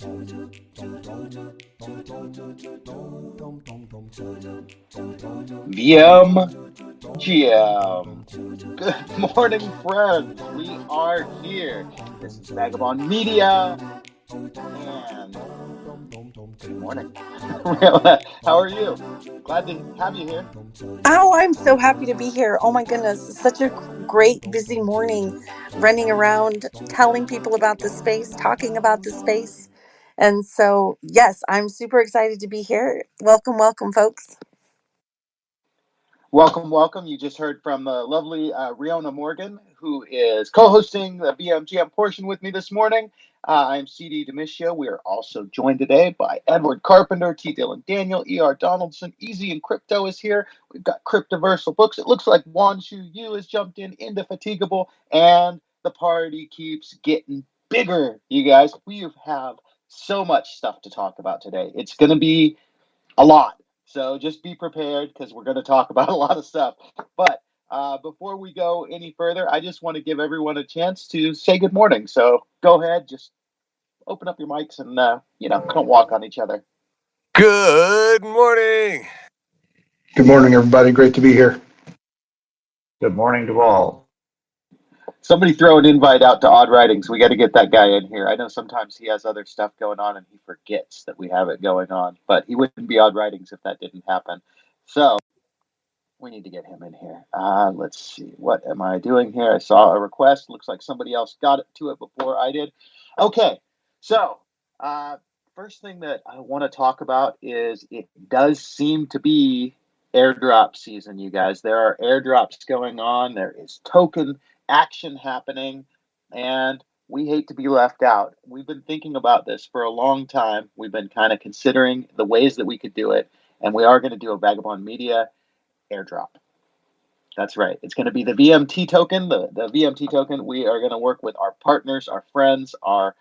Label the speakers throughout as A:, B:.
A: VMGM. Good morning, friends. We are here. This is Vagabond Media, and good morning. How are you? Glad to have you here.
B: Oh, I'm so happy to be here. Oh my goodness, it's such a great busy morning running around telling people about the space, talking about the space. And so, yes, I'm super excited to be here. Welcome, welcome, folks.
A: Welcome, welcome. You just heard from the lovely Riona Morgan, who is co-hosting the VMGM portion with me this morning. I'm CD Demisio. We are also joined today by Edward Carpenter, T. Dylan Daniel, E.R. Donaldson. Easy and Crypto is here. We've got Cryptoversal Books. It looks like Wan Shu Yu has jumped in, Indefatigable, and the party keeps getting bigger, you guys. We have so much stuff to talk about today. It's going to be a lot. So just be prepared because we're going to talk about a lot of stuff. But before we go any further, I just want to give everyone a chance to say good morning. So go ahead, just open up your mics and, don't walk on each other.
C: Good morning.
D: Good morning, everybody. Great to be here.
E: Good morning to all.
A: Somebody throw an invite out to Odd Writings. We got to get that guy in here. I know sometimes he has other stuff going on and he forgets that we have it going on, but he wouldn't be Odd Writings if that didn't happen. So we need to get him in here. Let's see. What am I doing here? I saw a request. Looks like somebody else got to it before I did. Okay. So, first thing that I want to talk about is it does seem to be airdrop season, you guys. There are airdrops going on. There is token action happening, and we hate to be left out. We've been thinking about this for a long time. We've been kind of considering the ways that we could do it, and we are going to do a Vagabond Media airdrop. That's right. It's going to be the VMT token. The VMT token. We are going to work with our partners, our friends, our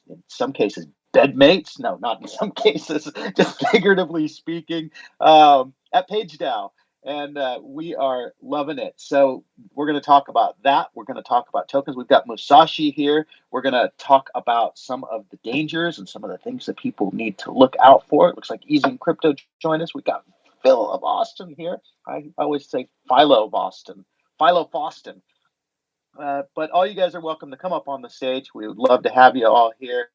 A: in some cases bedmates. No, not in some cases, just figuratively speaking, at PageDAO. And we are loving it. So we're going to talk about that. We're going to talk about tokens. We've got Musashi here. We're going to talk about some of the dangers and some of the things that people need to look out for. It looks like Easy and Crypto joined us. We got Phil of Austin here. I always say Philo of Austin. Philo Boston. But all you guys are welcome to come up on the stage. We would love to have you all here.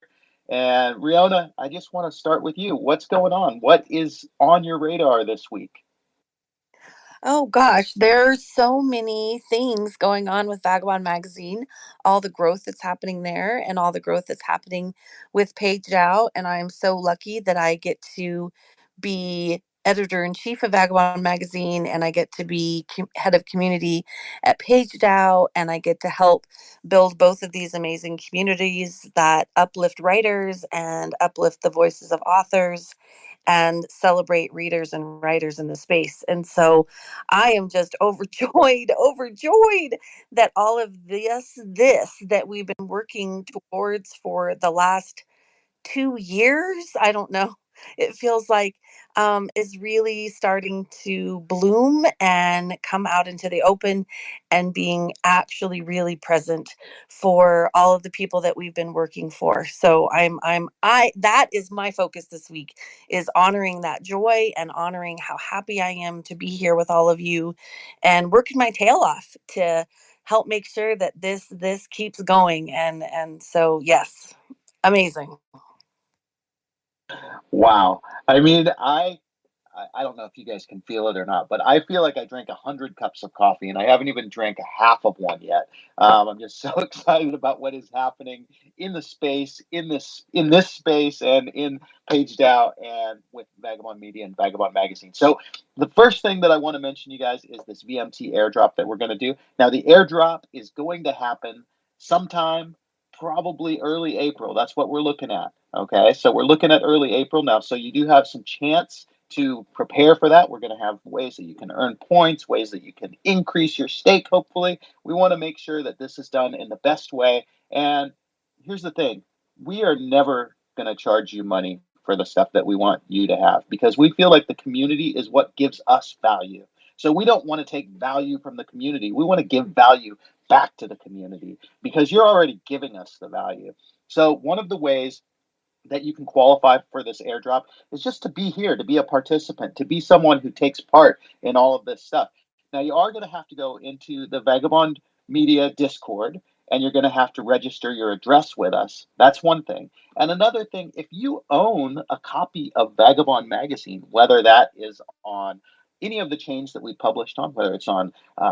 A: And Riona, I just want to start with you. What's going on? What is on your radar this week?
B: Oh gosh, there's so many things going on with Vagabond Magazine, all the growth that's happening there and all the growth that's happening with Page Out. And I'm so lucky that I get to be editor in chief of Vagabond Magazine, and I get to be head of community at Page DAO, and I get to help build both of these amazing communities that uplift writers and uplift the voices of authors and celebrate readers and writers in the space. And so I am just overjoyed, overjoyed that all of this that we've been working towards for the last 2 years, I don't know, it feels like, is really starting to bloom and come out into the open and being actually really present for all of the people that we've been working for. So that is my focus this week, is honoring that joy and honoring how happy I am to be here with all of you and working my tail off to help make sure that this keeps going. And so yes, amazing.
A: Wow. I mean, I don't know if you guys can feel it or not, but I feel like I drank 100 cups of coffee and I haven't even drank a half of one yet. I'm just so excited about what is happening in the space, in this space, and in PageDAO and with Vagabond Media and Vagabond Magazine. So the first thing that I want to mention, you guys, is this VMT airdrop that we're going to do. Now, the airdrop is going to happen sometime, probably early April. That's what we're looking at. Okay, so we're looking at early April now. So you do have some chance to prepare for that. We're going to have ways that you can earn points, ways that you can increase your stake, hopefully. We want to make sure that this is done in the best way. And here's the thing, we are never going to charge you money for the stuff that we want you to have because we feel like the community is what gives us value. So we don't want to take value from the community. We want to give value back to the community because you're already giving us the value. So one of the ways that you can qualify for this airdrop is just to be here, to be a participant, to be someone who takes part in all of this stuff. Now, you are going to have to go into the Vagabond Media Discord, and you're going to have to register your address with us. That's one thing. And another thing, if you own a copy of Vagabond Magazine, whether that is on any of the chains that we published on, whether it's on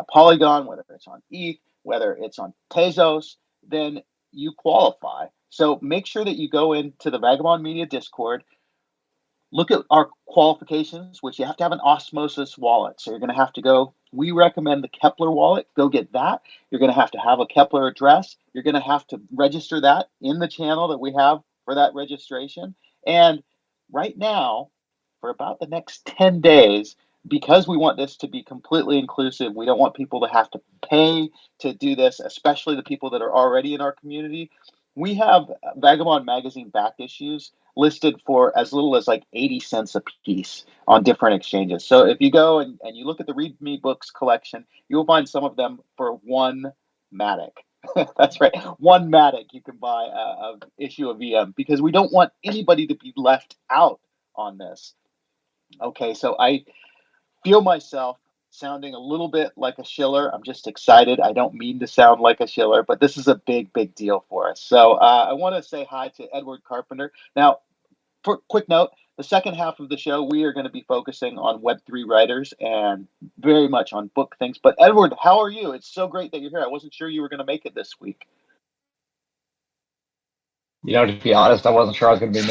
A: Polygon, whether it's on ETH, whether it's on Tezos, then you qualify. So make sure that you go into the Vagabond Media Discord, look at our qualifications, which you have to have an Osmosis wallet. So you're going to have to go, we recommend the Kepler wallet. Go get that. You're going to have a Kepler address. You're going to have to register that in the channel that we have for that registration. And right now, for about the next 10 days, because we want this to be completely inclusive, we don't want people to have to pay to do this, especially the people that are already in our community. We have Vagabond Magazine back issues listed for as little as like 80 cents a piece on different exchanges. So if you go and you look at the Read Me Books collection, you'll find some of them for one Matic. That's right. One Matic you can buy a issue of VM because we don't want anybody to be left out on this. Okay, so I feel myself sounding a little bit like a shiller. I'm just excited. I don't mean to sound like a shiller, but this is a big, big deal for us. So I want to say hi to Edward Carpenter. Now, for quick note, the second half of the show, we are going to be focusing on Web3 writers and very much on book things. But Edward, how are you? It's so great that you're here. I wasn't sure you were going to make it this week.
E: To be honest, I wasn't sure I was going to be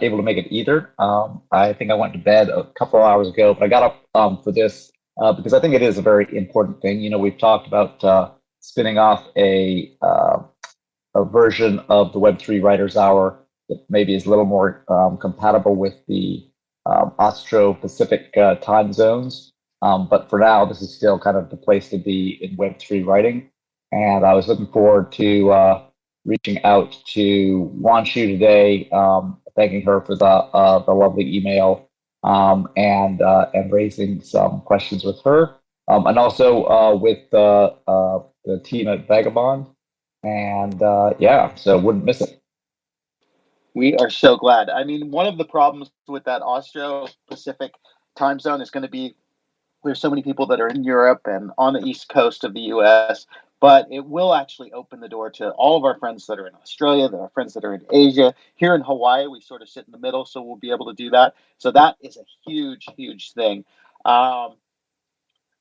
E: able to make it either. I think I went to bed a couple of hours ago, but I got up for this because I think it is a very important thing. We've talked about spinning off a version of the Web3 Writers Hour that maybe is a little more compatible with the Austro-Pacific time zones. But for now, this is still kind of the place to be in Web3 writing. And I was looking forward to reaching out to Wanshu today, thanking her for the lovely email and raising some questions with her, and also with the team at Vagabond. And so wouldn't miss it.
A: We are so glad. I mean, one of the problems with that Austro-Pacific time zone is going to be there's so many people that are in Europe and on the East Coast of the US, but it will actually open the door to all of our friends that are in Australia, our friends that are in Asia. Here in Hawaii, we sort of sit in the middle, so we'll be able to do that. So that is a huge, huge thing. All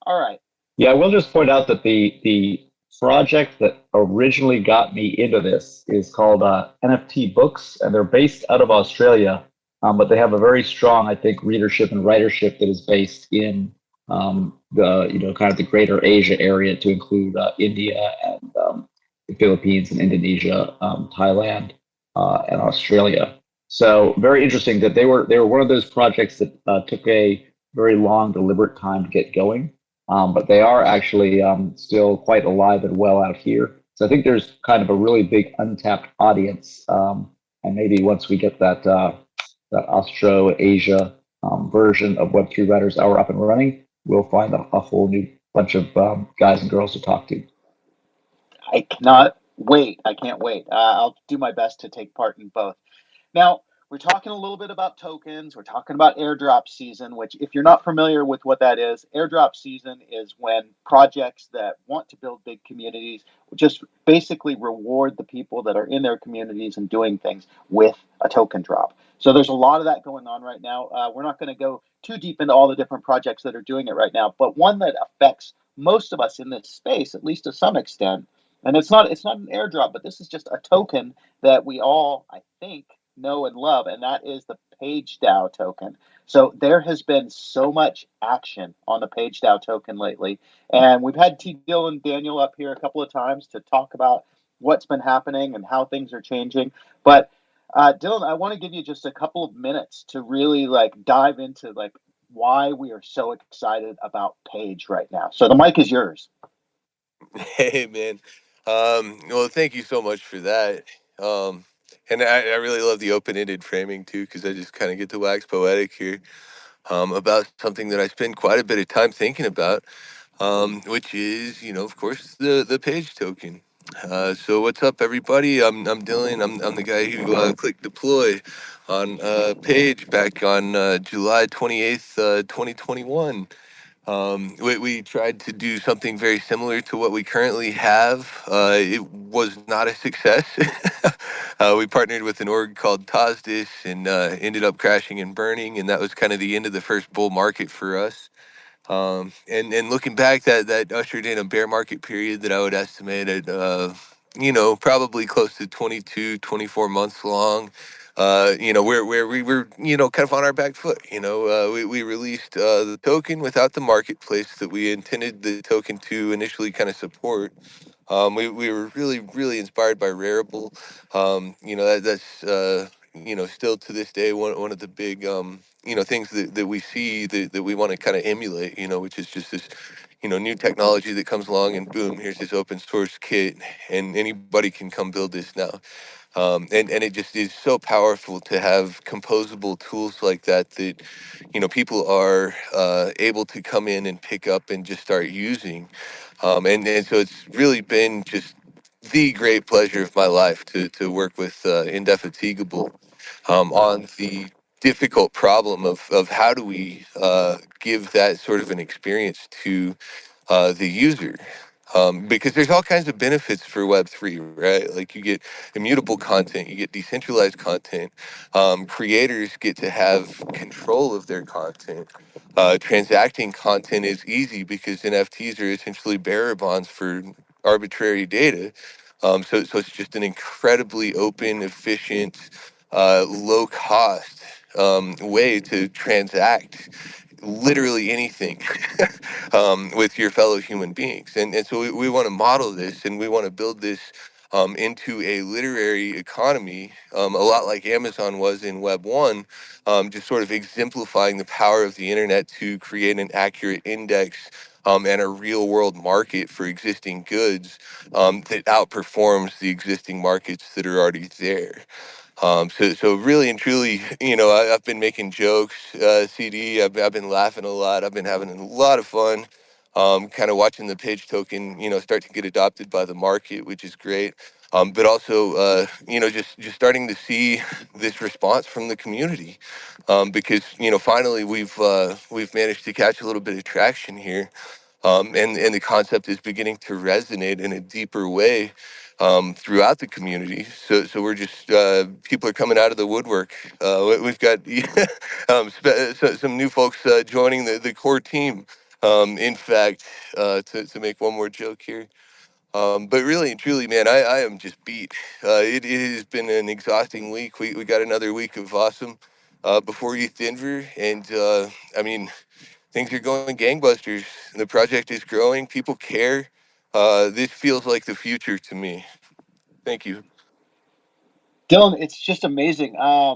A: right.
E: Yeah, I will just point out that the project that originally got me into this is called NFT Books, and they're based out of Australia, but they have a very strong, I think, readership and writership that is based in the kind of the greater Asia area, to include India and the Philippines and Indonesia, Thailand, and Australia. So very interesting that they were one of those projects that took a very long, deliberate time to get going. But they are actually still quite alive and well out here. So I think there's kind of a really big untapped audience. And maybe once we get that Austro-Asia version of Web3 Writers Hour up and running, we'll find a whole new bunch of guys and girls to talk to.
A: I cannot wait. I can't wait. I'll do my best to take part in both. Now, we're talking a little bit about tokens. We're talking about airdrop season, which, if you're not familiar with what that is, airdrop season is when projects that want to build big communities just basically reward the people that are in their communities and doing things with a token drop. So there's a lot of that going on right now. We're not going to go too deep into all the different projects that are doing it right now, but one that affects most of us in this space, at least to some extent, and it's not an airdrop, but this is just a token that we all, I think, know and love, and that is the PageDAO token. So there has been so much action on the PageDAO token lately, and we've had T. Dylan Daniel up here a couple of times to talk about what's been happening and how things are changing. But Dylan, I want to give you just a couple of minutes to really dive into why we are so excited about Page right now. So the mic is yours.
C: Hey, man. Well, thank you so much for that. And I really love the open-ended framing too, because I just kind of get to wax poetic here about something that I spend quite a bit of time thinking about, which is, of course, the Page token. So what's up, everybody? I'm Dylan. I'm the guy who clicked deploy on Page back on July 28th, 2021. We tried to do something very similar to what we currently have. It was not a success. We partnered with an org called Tosdis and ended up crashing and burning, and that was kind of the end of the first bull market for us. And looking back, that ushered in a bear market period that I would estimate at, probably close to 22, 24 months long. Where we were, kind of on our back foot. We released the token without the marketplace that we intended the token to initially kind of support. We were really, really inspired by Rarible. That's still to this day one of the big, things that we see that we want to kind of emulate, which is just this, new technology that comes along and boom, here's this open source kit and anybody can come build this now. And it just is so powerful to have composable tools like that people are able to come in and pick up and just start using. And so it's really been just the great pleasure of my life to work with Indefatigable on the difficult problem of how do we give that sort of an experience to the user. Because there's all kinds of benefits for Web3, right? Like you get immutable content, you get decentralized content. Creators get to have control of their content. Transacting content is easy because NFTs are essentially bearer bonds for arbitrary data. So it's just an incredibly open, efficient, low cost way to transact literally anything with your fellow human beings. And so we want to model this and we want to build this into a literary economy, a lot like Amazon was in Web 1, just sort of exemplifying the power of the internet to create an accurate index and a real world market for existing goods that outperforms the existing markets that are already there. So really and truly, I've been making jokes, I've been laughing a lot. I've been having a lot of fun, kind of watching the Page token, start to get adopted by the market, which is great. But also, just starting to see this response from the community, because finally we've managed to catch a little bit of traction here, and the concept is beginning to resonate in a deeper way throughout the community. So we're just people are coming out of the woodwork. We've got some new folks joining the core team. In fact, to make one more joke here. But really and truly, man, I am just beat. It has been an exhausting week. We got another week of awesome before Youth Denver. And I mean, things are going gangbusters. The project is growing. People care. This feels like the future to me. Thank you.
A: Dylan, it's just amazing.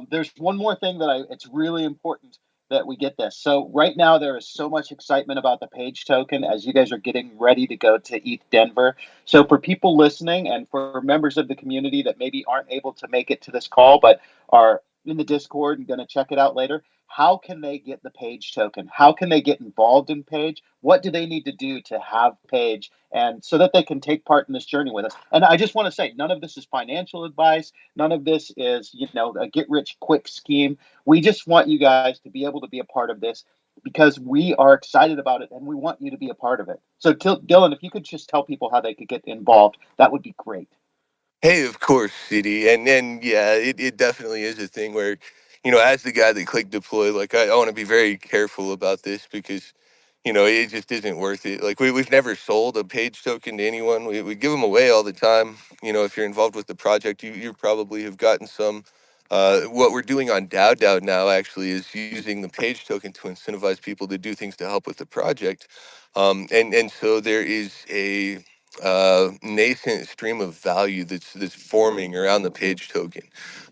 A: There's one more thing it's really important that we get this. So right now there is so much excitement about the Page token as you guys are getting ready to go to ETH Denver. So for people listening and for members of the community that maybe aren't able to make it to this call but are in the Discord and going to check it out later, how can they get the Page token? How can they get involved in Page? What do they need to do to have Page and so that they can take part in this journey with us? And I just want to say, none of this is financial advice. None of this is, a get rich quick scheme. We just want you guys to be able to be a part of this because we are excited about it and we want you to be a part of it. So, Dylan, if you could just tell people how they could get involved, that would be great.
C: Hey, of course, CD. And yeah, it definitely is a thing where, as the guy that clicked deploy, like I want to be very careful about this because, it just isn't worth it. Like we've never sold a Page token to anyone. We give them away all the time. If you're involved with the project, you probably have gotten some. What we're doing on DAO now actually is using the Page token to incentivize people to do things to help with the project. And so there is a nascent stream of value that's forming around the Page token.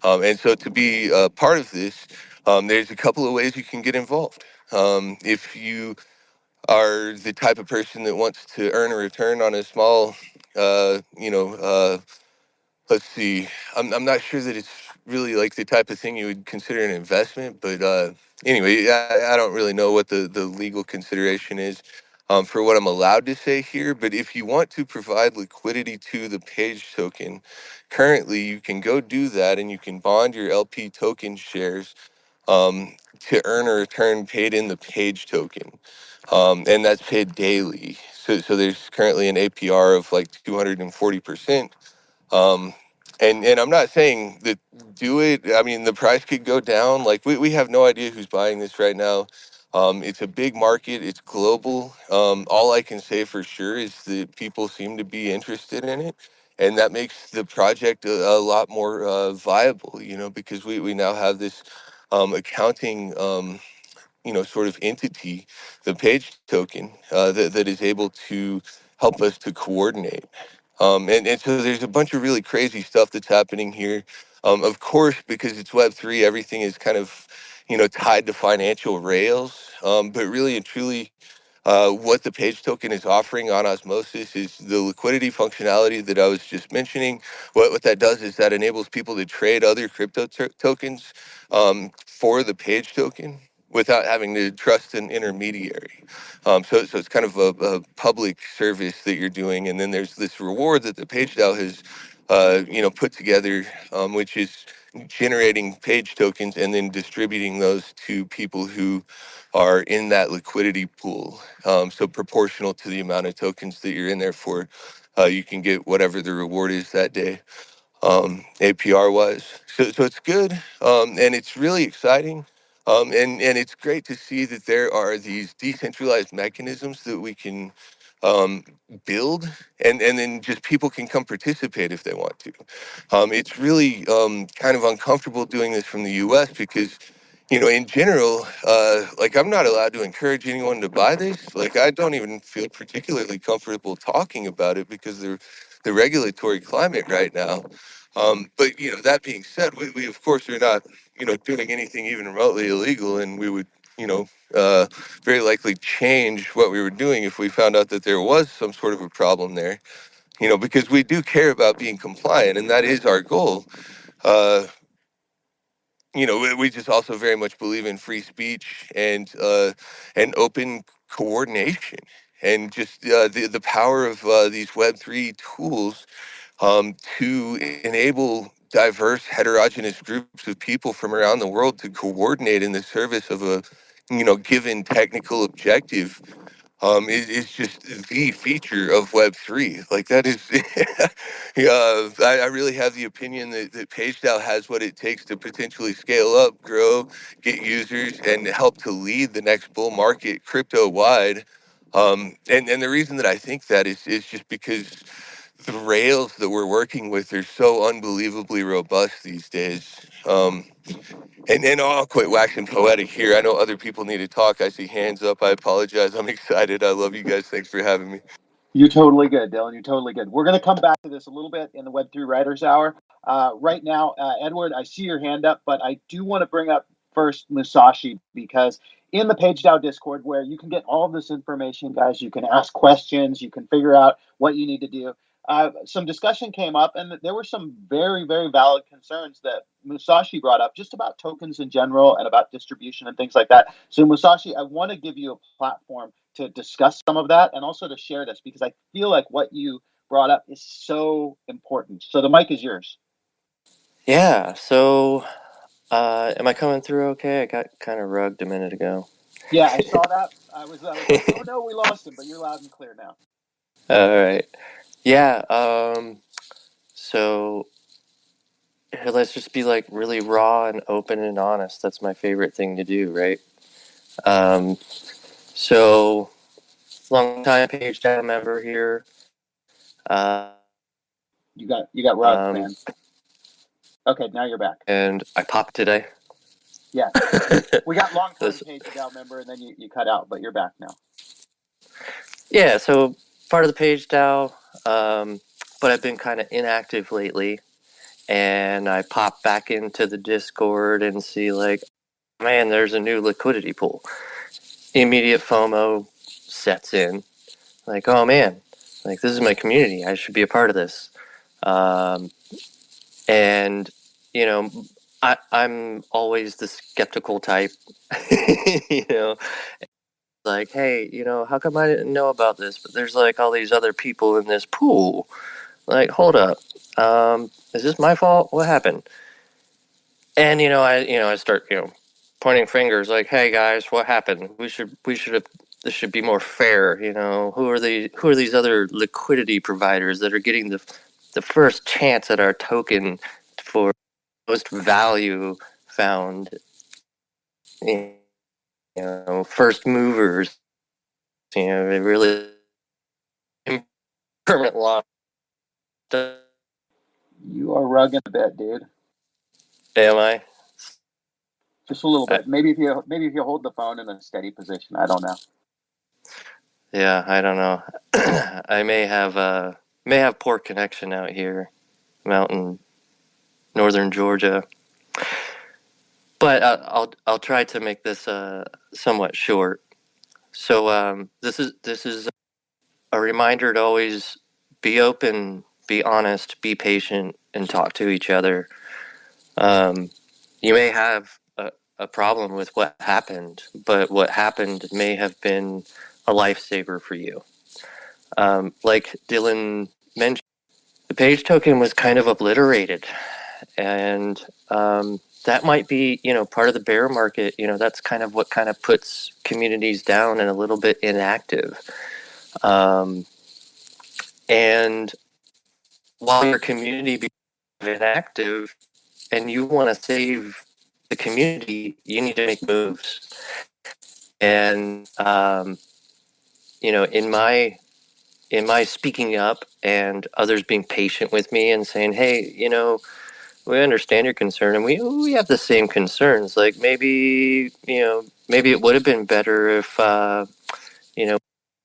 C: And so to be part of this, there's a couple of ways you can get involved. If you are the type of person that wants to earn a return on a small, let's see, I'm not sure that it's really like the type of thing you would consider an investment, but anyway, I don't really know what the legal consideration is. for what I'm allowed to say here, but if you want to provide liquidity to the page token, currently you can go do that and you can bond your LP token shares to earn a return paid in the page token. And that's paid daily. So there's currently an APR of like 240%. Um, and I'm not saying that do it. I mean, the price could go down. Like we have no idea who's buying this right now. It's a big market. It's global. All I can say for sure is that people seem to be interested in it. And that makes the project a lot more viable, because we now have this accounting sort of entity, the page token, that is able to help us to coordinate. And so there's a bunch of really crazy stuff that's happening here. Of course, because it's Web3, everything is kind of, tied to financial rails. But really and truly, what the page token is offering on osmosis is the liquidity functionality that I was just mentioning. What that does is that enables people to trade other crypto tokens for the page token without having to trust an intermediary. So it's kind of a public service that you're doing, and then there's this reward that the PageDAO has, put together, which is generating page tokens and then distributing those to people who are in that liquidity pool. So proportional to the amount of tokens that you're in there for, you can get whatever the reward is that day, APR wise. So it's good, and it's really exciting. And it's great to see that there are these decentralized mechanisms that we can um, build, and then just people can come participate if they want to. It's really kind of uncomfortable doing this from the US because, in general, like I'm not allowed to encourage anyone to buy this. Like I don't even feel particularly comfortable talking about it because the regulatory climate right now. But that being said, we of course are not doing anything even remotely illegal, and we would uh, very likely change what we were doing if we found out that there was some sort of a problem there. Because we do care about being compliant, and that is our goal. Uh, we just also very much believe in free speech and open coordination, and just the power of these Web3 tools to enable diverse, heterogeneous groups of people from around the world to coordinate in the service of a given technical objective is just the feature of Web3. Like that is, yeah, I really have the opinion that PageDAO has what it takes to potentially scale up, grow, get users, and help to lead the next bull market crypto wide. And the reason that I think that is just because the rails that we're working with are so unbelievably robust these days. And I'll quit waxing poetic here. I know other people need to talk. I see hands up. I apologize. I'm excited. I love you guys. Thanks for having me.
A: You're totally good, Dylan. You're totally good. We're going to come back to this a little bit in the Web3 Writers Hour. Right now, Edward, I see your hand up, but I do want to bring up first Musashi, because in the PageDAO Discord, where you can get all of this information, guys, you can ask questions, you can figure out what you need to do. Some discussion came up, and there were some very, very valid concerns that Musashi brought up just about tokens in general and about distribution and things like that. So, Musashi, I want to give you a platform to discuss some of that and also to share this, because I feel like what you brought up is so important. So the mic is yours.
F: Yeah, so am I coming through okay? I got kind of rugged a minute ago.
A: Yeah, I saw that. I was like, oh no, we lost him, but you're loud and clear now.
F: All right. Yeah, so here, let's just be like really raw and open and honest. That's my favorite thing to do, right? So long time page down member here.
A: You got rugged, man. Okay, now you're back.
F: And I popped today.
A: Yeah. We got long time page down member, and then you cut out, but you're back now.
F: Yeah, so part of the page DAO, but I've been kind of inactive lately, and I pop back into the Discord and see like, man, there's a new liquidity pool. Immediate FOMO sets in, like, oh man, like this is my community. I should be a part of this. And you know, I'm always the skeptical type, you know. like, hey, how come I didn't know about this? But there's like all these other people in this pool. Like, hold up, is this my fault? What happened? And I start pointing fingers, like, hey guys, what happened? We should have. This should be more fair. Who are these other liquidity providers that are getting the first chance at our token for most value found? First movers. They really permanent loss.
A: You are rugging a bit, dude.
F: Am I?
A: Just a little bit. Maybe if you hold the phone in a steady position. I don't know.
F: Yeah, I don't know. I may have poor connection out here, mountain northern Georgia. But I'll try to make this somewhat short. So this is a reminder to always be open, be honest, be patient, and talk to each other. You may have a problem with what happened, but what happened may have been a lifesaver for you. Like Dylan mentioned, the page token was kind of obliterated, and that might be part of the bear market. That's kind of what kind of puts communities down and a little bit inactive. And while your community becomes inactive and you want to save the community, you need to make moves. And in my speaking up and others being patient with me and saying, hey, we understand your concern and we have the same concerns. Like maybe it would have been better if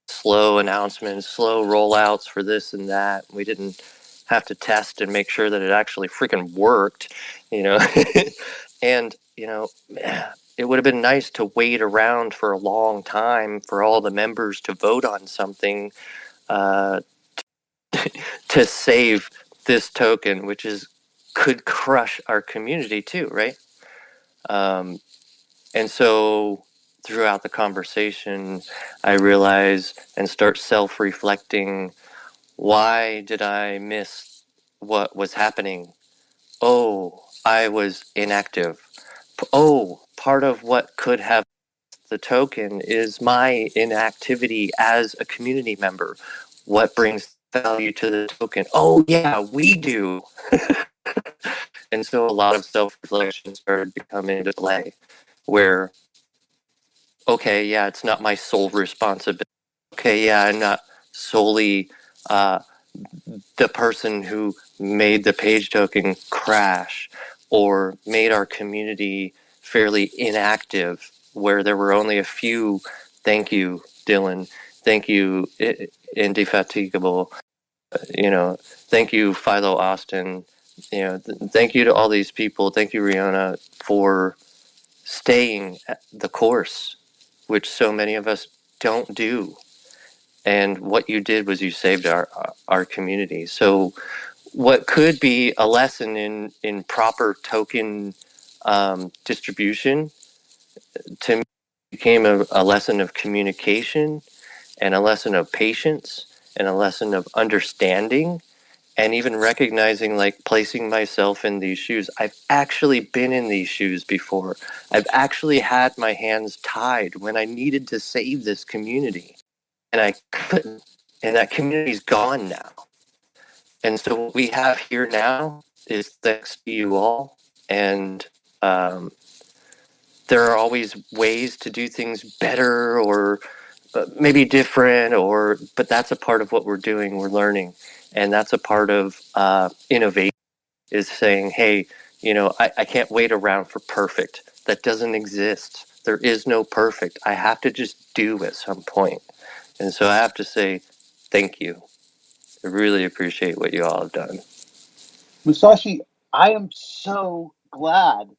F: slow announcements, slow rollouts for this and that. We didn't have to test and make sure that it actually freaking worked, and it would have been nice to wait around for a long time for all the members to vote on something uh, to save this token, which could crush our community too, right? And so throughout the conversation, I realize and start self-reflecting, why did I miss what was happening? Oh, I was inactive. Oh, part of what could have the token is my inactivity as a community member. What brings value to the token? Oh, yeah, we do. And so a lot of self-reflection started to come into play where, okay, yeah, it's not my sole responsibility. Okay, yeah, I'm not solely uh, the person who made the page token crash or made our community fairly inactive, where there were only a few. Thank you, Dylan. Thank you, Indefatigable. Thank you, Philo Austin. Thank you to all these people. Thank you, Rihanna, for staying at the course, which so many of us don't do. And what you did was you saved our community. So what could be a lesson in proper token distribution, to me, became a lesson of communication and a lesson of patience and a lesson of understanding, and even recognizing, like, placing myself in these shoes. I've actually been in these shoes before. I've actually had my hands tied when I needed to save this community and I couldn't, and that community's gone now. And so what we have here now is thanks to you all. And there are always ways to do things better or maybe different, but that's a part of what we're doing. We're learning. And that's a part of innovation, is saying, hey, I can't wait around for perfect. That doesn't exist. There is no perfect. I have to just do at some point. And so I have to say thank you. I really appreciate what you all have done.
A: Musashi, I am so glad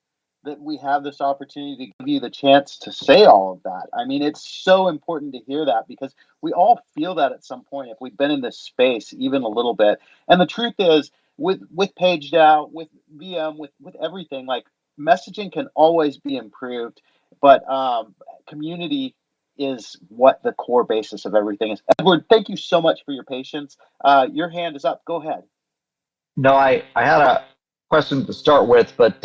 A: that we have this opportunity to give you the chance to say all of that. I mean, it's so important to hear that because we all feel that at some point if we've been in this space even a little bit. And the truth is, with PageDAO, with VM, with everything, like, messaging can always be improved, but community is what the core basis of everything is. Edward, thank you so much for your patience. Your hand is up. Go ahead.
E: No, I had a question to start with, but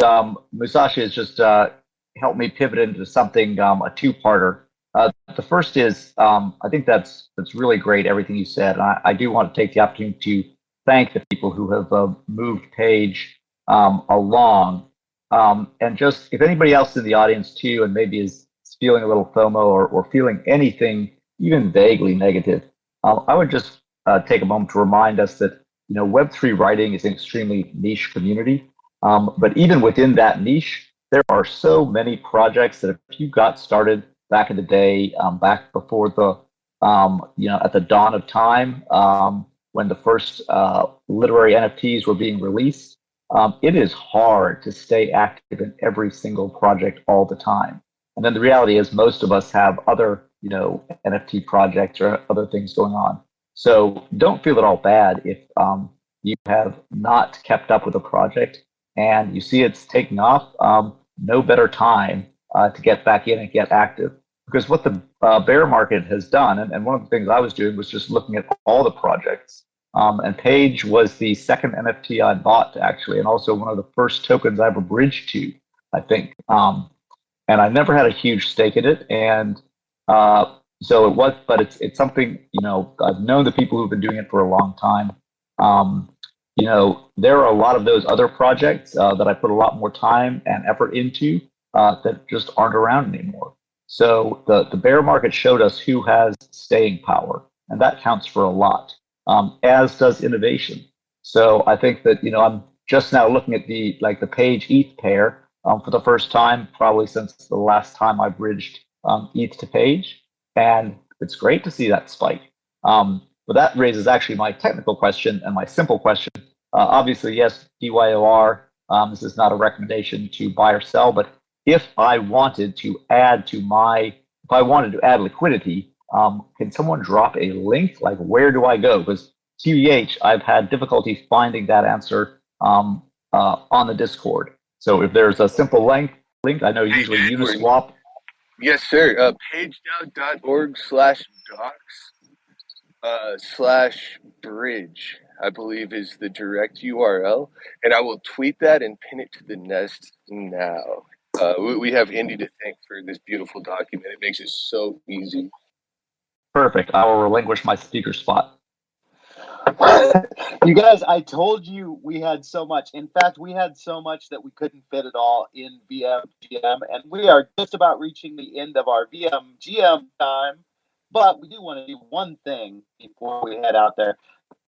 E: Musashi has just helped me pivot into something, a two-parter. The first is, I think that's really great, everything you said. And I do want to take the opportunity to thank the people who have moved Paige along. And just if anybody else in the audience too, and maybe is feeling a little FOMO or feeling anything even vaguely negative, I would just take a moment to remind us that Web3 writing is an extremely niche community. But even within that niche, there are so many projects that if you got started back in the day, back before the, at the dawn of time, when the first literary NFTs were being released, it is hard to stay active in every single project all the time. And then the reality is most of us have other, NFT projects or other things going on. So don't feel at all bad if you have not kept up with a project and you see it's taking off. No better time to get back in and get active. Because what the bear market has done, and one of the things I was doing was just looking at all the projects. And Paige was the second NFT I bought, actually, and also one of the first tokens I ever bridged to, I think. And I never had a huge stake in it. And so it was, but it's something, I've known the people who've been doing it for a long time. There are a lot of those other projects that I put a lot more time and effort into that just aren't around anymore. So the bear market showed us who has staying power, and that counts for a lot, as does innovation. So I think that, I'm just now looking at the Page ETH pair for the first time, probably since the last time I bridged ETH to Page. And it's great to see that spike. But that raises actually my technical question and my simple question. Obviously, yes, DYOR, this is not a recommendation to buy or sell, but if I wanted to add liquidity, can someone drop a link? Like, where do I go? Because TBH, I've had difficulty finding that answer on the Discord. So if there's a simple link, I know usually Uniswap.
C: Yes, sir. PageDAO.org/docs/bridge, I believe, is the direct URL. And I will tweet that and pin it to the nest now. We have Indy to thank for this beautiful document. It makes it so easy.
E: Perfect. I will relinquish my speaker spot.
A: You guys, I told you we had so much. In fact, we had so much that we couldn't fit it all in VMGM, and we are just about reaching the end of our VMGM time. But we do want to do one thing before we head out there.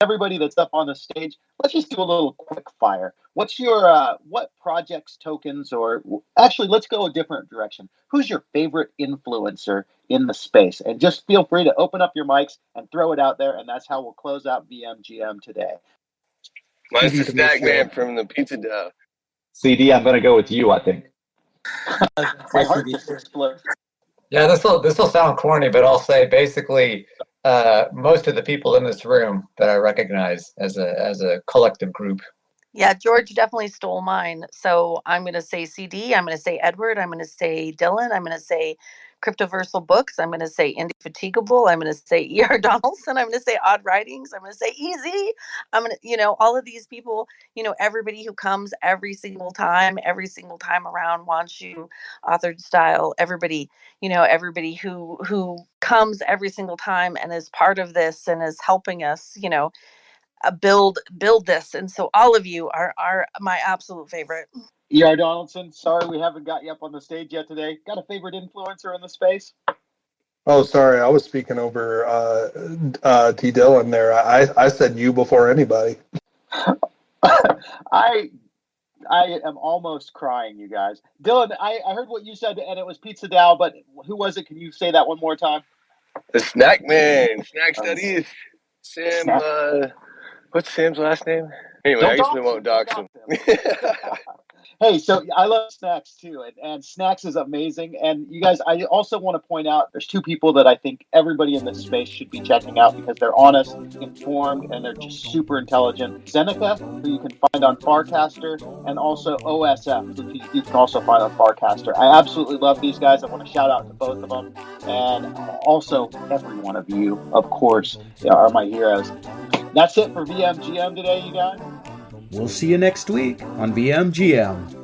A: Everybody that's up on the stage, let's just do a little quick fire. What's your what projects, tokens, or actually, let's go a different direction. Who's your favorite influencer in the space? And just feel free to open up your mics and throw it out there, and that's how we'll close out VMGM today.
C: Mine's the Snack Man from the Pizza DAO.
E: CD, I'm going to go with you, I think.
A: My heart just exploded.
G: Yeah, this will sound corny, but I'll say basically most of the people in this room that I recognize as a collective group.
B: Yeah, George definitely stole mine. So I'm going to say CD. I'm going to say Edward. I'm going to say Dylan. I'm going to say Cryptoversal Books. I'm going to say Indefatigable. I'm going to say E.R. Donaldson. I'm going to say Odd Writings. I'm going to say Easy. I'm going to, all of these people, everybody who comes every single time around wants you authored style. Everybody, everybody who comes every single time and is part of this and is helping us, build this. And so all of you are my absolute favorite.
A: E.R. Donaldson, sorry we haven't got you up on the stage yet today. Got a favorite influencer in the space?
D: Oh, sorry, I was speaking over T. Dillon there. I said you before anybody.
A: I am almost crying, you guys. Dylan, I heard what you said, and it was Pizza DAO, but who was it? Can you say that one more time?
C: The Snack Man, Snack Studies. Sam, what's Sam's last name? Anyway, I guess we won't dox him.
A: Hey, so I love Snacks too, and Snacks is amazing. And you guys, I also want to point out there's two people that I think everybody in this space should be checking out because they're honest, informed, and they're just super intelligent. Zeneca, who you can find on Farcaster, and also OSF, who you can also find on Farcaster. I absolutely love these guys. I want to shout out to both of them, and also every one of you, of course, are my heroes. That's it for VMGM today, you guys.
H: We'll see you next week on VMGM.